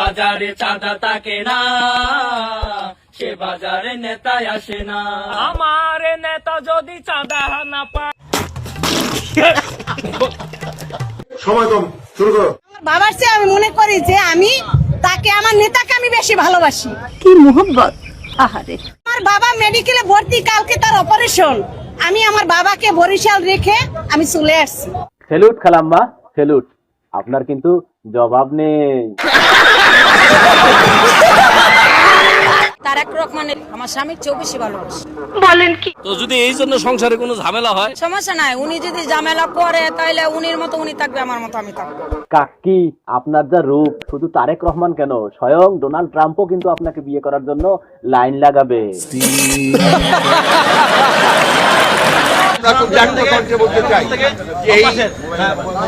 বাজারে চাঁদা থাকে না, সে বাজারে নেতায় আসে না। আমার নেতা যদি চাঁদা না পায়। সময় কম, শুরু করো। বাবার চেয়ে আমি মনে করি যে আমি তাকে, আমার নেতাকে আমি বেশি ভালোবাসি। কি মোহব্বত! আহারে, আমার বাবা মেডিকেলে ভর্তি, কালকে তার অপারেশন। আমি আমার বাবাকে বরিশাল রেখে আমি চলে আসছি। সেলুট খালাম্মা, সেলুট। আপনার কিন্তু জবাব নেই। তারেক রহমানের আমার স্বামীর চেয়েও বেশি ভালোবাসি। বলেন কি? তো যদি এই জন্য সংসারে কোনো ঝামেলা হয়, সমস্যা নাই, উনি যদি ঝামেলা করে তাহলে উনির মতো উনি থাকবে, আমার মতো আমি থাকবো। কাকি, আপনার যা রূপ, শুধু তারেক রহমান কেন, স্বয়ং ডোনাল্ড ট্রাম্পও কিন্তু আপনাকে বিয়ে করার জন্য লাইন লাগাবে। আমরা খুব জাগ্রত কণ্ঠে বলতে চাই, এই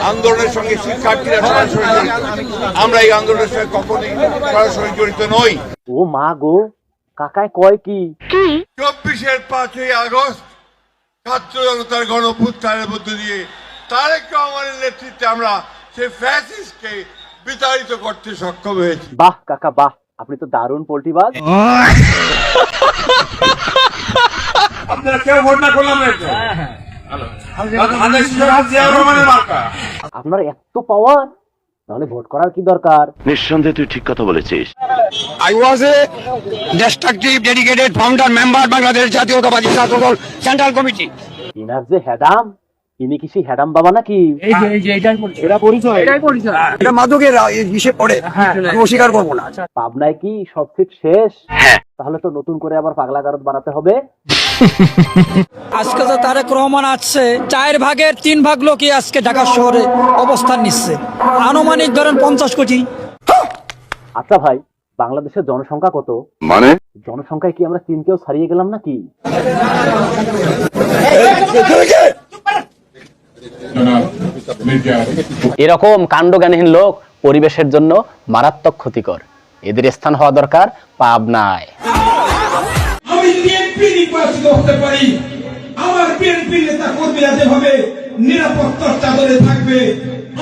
আন্দোলনের সঙ্গে শিক্ষার্থীরা সরাসরি জড়িত। আমরা এই আন্দোলনের সঙ্গে কখনোই সরাসরি জড়িত নই। ও মা গো, কাকায় কয় কি? 24-এর 5ই আগস্ট ছাত্র জনতার গণঅভ্যুত্থানের মধ্য দিয়ে তারেক রহমানের নেতৃত্বে আমরা সেই ফ্যাসিস্টকে বিতাড়িত করতে সক্ষম হয়েছি। বাহ কাকা বাহ, আপনি তো দারুণ পোল্টিবাজ। আপনারা কেউ ভোট না করলাম না। আপনার এত পাওয়ার, তাহলে ভোট করার কি দরকার? নিঃসন্দেহে তুই ঠিক কথা বলেছিস। I was a destructive, dedicated founder member Bangladesh জাতীয়তাবাদী ছাত্রদল সেন্ট্রাল কমিটি। ইনার যে হ্যাডাম, ইনি কি সেই হ্যাডাম বাবা নাকি? এটা মাদকের বিষয়ে পড়ে, আমি অস্বীকার করবো না। পাবনায় কি সব সিট শেষ? তাহলে তো নতুন করে আবার পাগলা গারদ বানাতে হবে। আজকে তো তারেক রহমান আসছে, 4 ভাগের 3 ভাগ লোকই আজকে ঢাকা শহরে অবস্থান নিচ্ছে, আনুমানিক ধরেন 50 কোটি। আচ্ছা ভাই, বাংলাদেশের জনসংখ্যা কত? মানে জনসংখ্যায় কি আমরা চীনকেও ছাড়িয়ে গেলাম নাকি? এরকম কাণ্ডজ্ঞানহীন লোক পরিবেশের জন্য মারাত্মক ক্ষতিকর। এদের স্থান হওয়া দরকার পাবনায়। আমি বিএনপি নির্বাচিত হতে পারি, আমার বিএনপি নেতা কর্মীরা যেভাবে নিরাপত্তার চাদরে থাকবে,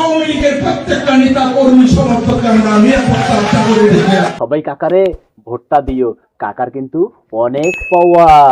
আওয়ামী লীগের প্রত্যেকটা নেতা কর্মী সমর্থকরা নিরাপত্তার চাদরে থাকবে। সবাই কাকারে ভোটটা দিও, কাকার কিন্তু অনেক পাওয়ার।